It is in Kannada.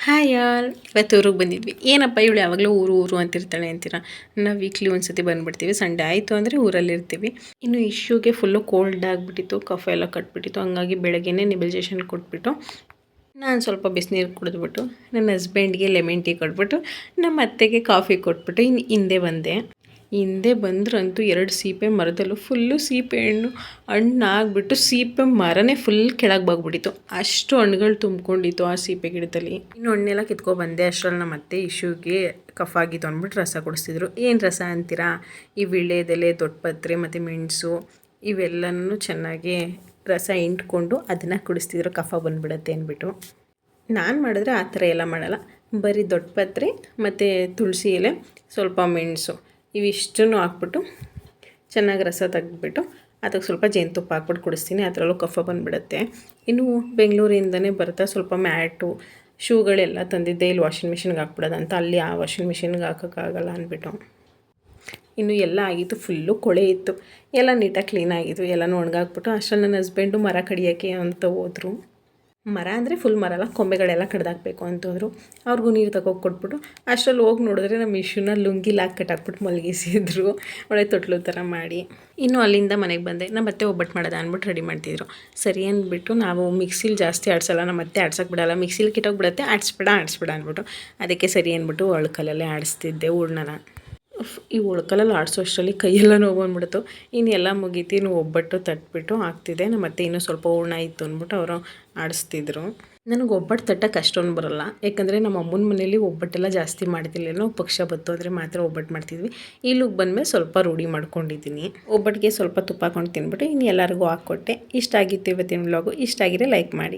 ಹಾಯ್ ಆಲ್, ಇವತ್ತು ಊರಿಗೆ ಬಂದಿದ್ವಿ. ಏನಪ್ಪ ಇವಳು ಯಾವಾಗಲೂ ಊರು ಅಂತಿರ್ತಾಳೆ ಅಂತೀರಾ. ನಾವು ವೀಕ್ಲಿ ಒಂದು ಸತಿ ಬಂದುಬಿಡ್ತೀವಿ. ಸಂಡೇ ಆಯಿತು ಅಂದರೆ ಊರಲ್ಲಿರ್ತೀವಿ. ಇನ್ನು ಇಶ್ಯೂಗೆ ಫುಲ್ಲು ಕೋಲ್ಡ್ ಆಗಿಬಿಟ್ಟಿತ್ತು, ಕಫ ಎಲ್ಲ ಕಟ್ಬಿಟ್ಟಿತ್ತು. ಹಂಗಾಗಿ ಬೆಳಗ್ಗೆನೇ ನಿಬಲ್ಜೇಷನ್ ಕೊಟ್ಬಿಟ್ಟು ನಾನು ಸ್ವಲ್ಪ ಬಿಸಿನೀರು ಕುಡಿದ್ಬಿಟ್ಟು ನನ್ನ ಹಸ್ಬೆಂಡ್ಗೆ ಲೆಮನ್ ಟೀ ಕೊಟ್ಬಿಟ್ಟು ನಮ್ಮ ಅತ್ತೆಗೆ ಕಾಫಿ ಕೊಟ್ಬಿಟ್ಟು ಇನ್ನು ಹಿಂದೆ ಬಂದೆ. ಹಿಂದೆ ಬಂದ್ರಂತೂ 2 ಸೀಬೆ ಮರದಲ್ಲೂ ಫುಲ್ಲು ಸೀಬೆ ಹಣ್ಣಾಗ್ಬಿಟ್ಟು ಸೀಬೆ ಮರನೇ ಫುಲ್ ಕೆಳಗೆ ಬಾಗ್ಬಿಟ್ಟಿತ್ತು. ಅಷ್ಟು ಹಣ್ಣುಗಳು ತುಂಬ್ಕೊಂಡಿತ್ತು ಆ ಸೀಬೆ ಗಿಡದಲ್ಲಿ. ಇನ್ನು ಹಣ್ಣೆಲ್ಲ ಕಿತ್ಕೊಬಂದೆ. ಅಷ್ಟರಲ್ಲಿ ನಮ್ಮ ಅತ್ತೆ ಇಶ್ಯೂಗೆ ಕಫ ಆಗಿತ್ತು ಅಂದ್ಬಿಟ್ಟು ರಸ ಕೊಡಿಸ್ತಿದ್ರು. ಏನು ರಸ ಅಂತೀರಾ? ಈ ವೀಳ್ಯದೆಲೆ, ದೊಡ್ಡಪತ್ರೆ ಮತ್ತು ಮೆಣಸು ಇವೆಲ್ಲನೂ ಚೆನ್ನಾಗಿ ರಸ ಇಂಟ್ಕೊಂಡು ಅದನ್ನು ಕುಡಿಸ್ತಿದ್ರು, ಕಫ ಬಂದುಬಿಡುತ್ತೆ ಅಂದ್ಬಿಟ್ಟು. ನಾನು ಮಾಡಿದ್ರೆ ಆ ಥರ ಎಲ್ಲ ಮಾಡಲ್ಲ. ಬರೀ ದೊಡ್ಡಪತ್ರೆ ಮತ್ತು ತುಳಸಿ ಎಲೆ, ಸ್ವಲ್ಪ ಮೆಣಸು ಇವಿಷ್ಟನ್ನು ಹಾಕ್ಬಿಟ್ಟು ಚೆನ್ನಾಗಿ ರಸ ತೆಗೆದ್ಬಿಟ್ಟು ಅದಕ್ಕೆ ಸ್ವಲ್ಪ ಜೇನುತುಪ್ಪ ಹಾಕ್ಬಿಟ್ಟು ಕುಡಿಸ್ತೀನಿ. ಅದರಲ್ಲೂ ಕಫ ಬಂದುಬಿಡುತ್ತೆ. ಇನ್ನು ಬೆಂಗಳೂರಿಂದನೇ ಬರ್ತಾ ಸ್ವಲ್ಪ ಮ್ಯಾಟು ಶೂಗಳೆಲ್ಲ ತಂದಿದ್ದೆ. ಇಲ್ಲಿ ವಾಷಿಂಗ್ ಮಿಷಿನ್ಗೆ ಹಾಕ್ಬಿಡೋದಂತ, ಅಲ್ಲಿ ಆ ವಾಷಿಂಗ್ ಮಿಷಿನ್ಗೆ ಹಾಕೋಕ್ಕಾಗಲ್ಲ ಅಂದ್ಬಿಟ್ಟು. ಇನ್ನು ಎಲ್ಲ ಆಗಿತ್ತು, ಫುಲ್ಲು ಕೊಳೆ ಇತ್ತು. ಎಲ್ಲ ನೀಟಾಗಿ ಕ್ಲೀನಾಗಿತ್ತು. ಎಲ್ಲನೂ ಒಣಗಾಕ್ಬಿಟ್ಟು ಅಷ್ಟರಲ್ಲಿ ನನ್ನ ಹಸ್ಬೆಂಡು ಮರ ಕಡಿಯೋಕ್ಕೆ ಅಂತ ಹೋದರು. ಮರ ಅಂದರೆ ಫುಲ್ ಮರ ಅಲ್ಲ, ಕೊಂಬೆಗಳೆಲ್ಲ ಕಡ್ದಾಕಬೇಕು ಅಂತಂದರು. ಅವ್ರಿಗೂ ನೀರು ತಗೋಗಿ ಕೊಟ್ಬಿಟ್ಟು ಅಷ್ಟರಲ್ಲಿ ಹೋಗಿ ನೋಡಿದ್ರೆ ನಮ್ಮ ಇಶ್ಯೂನ ಲುಂಗಿಲಿ ಹಾಕಿ ಕಟ್ಟಾಕ್ಬಿಟ್ಟು ಮಲಗಿಸಿದ್ರು, ಒಳ್ಳೆ ತೊಟ್ಲು ಥರ ಮಾಡಿ. ಇನ್ನು ಅಲ್ಲಿಂದ ಮನೆಗೆ ಬಂದೆ. ನಮ್ಮ ಅತ್ತೆ ಒಬ್ಬಟ್ಟು ಮಾಡೋದ ಅಂದ್ಬಿಟ್ಟು ರೆಡಿ ಮಾಡ್ತಿದ್ರು. ಸರಿ ಅಂದ್ಬಿಟ್ಟು ನಾವು ಮಿಕ್ಸಿಲಿ ಜಾಸ್ತಿ ಆಡಿಸಲ್ಲ, ನಮ್ಮ ಅತ್ತೆ ಆಡ್ಸೋಕ್ಕೆ ಬಿಡಲ್ಲ. ಮಿಕ್ಸಿಲಿ ಕಿಟ್ಟೋಗ್ಬಿಡತ್ತೆ, ಆಡಿಸ್ಬೇಡ ಅಂದ್ಬಿಟ್ಟು ಅದಕ್ಕೆ ಸರಿ ಅಂದ್ಬಿಟ್ಟು ಒಳ್ಕಲ್ಲಲ್ಲೇ ಆಡಿಸ್ತಿದ್ದೆ ಹೂರ್ಣನ. ಈ ಒಳ್ಕಲಲ್ಲಿ ಆಡಿಸೋ ಅಷ್ಟರಲ್ಲಿ ಕೈಯೆಲ್ಲ ನೋವು ಬಂದ್ಬಿಡ್ತು. ಇನ್ನು ಎಲ್ಲ ಮುಗೀತಿ, ಇನ್ನು ಒಬ್ಬಟ್ಟು ತಟ್ಬಿಟ್ಟು ಹಾಕ್ತಿದ್ದೆ. ನಮ್ಮ ಅತ್ತೆ ಇನ್ನೂ ಸ್ವಲ್ಪ ಹೂರ್ಣ ಇತ್ತು ಅಂದ್ಬಿಟ್ಟು ಅವರು ಆಡಿಸ್ತಿದ್ರು. ನನಗೆ ಒಬ್ಬಟ್ಟು ತಟ್ಟಕ್ಕೆ ಅಷ್ಟೊಂದು ಬರೋಲ್ಲ, ಯಾಕಂದರೆ ನಮ್ಮ ಅಮ್ಮನ ಮನೇಲಿ ಒಬ್ಬಟ್ಟೆಲ್ಲ ಜಾಸ್ತಿ ಮಾಡ್ತಿಲ್ಲ. ನಾವು ಪಕ್ಷ ಬತ್ತು ಅಂದರೆ ಮಾತ್ರ ಒಬ್ಬಟ್ಟು ಮಾಡ್ತಿದ್ವಿ. ಇಲ್ಲಿಗೆ ಬಂದಮೇಲೆ ಸ್ವಲ್ಪ ರೂಢಿ ಮಾಡ್ಕೊಂಡಿದ್ದೀನಿ. ಒಬ್ಬಟ್ಟಿಗೆ ಸ್ವಲ್ಪ ತುಪ್ಪ ಹಾಕೊಂಡು ತಿಂದ್ಬಿಟ್ಟು ಇನ್ನು ಎಲ್ಲರಿಗೂ ಹಾಕ್ಕೊಟ್ಟೆ. ಇಷ್ಟ ಆಗಿತ್ತು ಇವತ್ತಿನ ವ್ಲಾಗು. ಇಷ್ಟ ಆಗಿದ್ರೆ ಲೈಕ್ ಮಾಡಿ.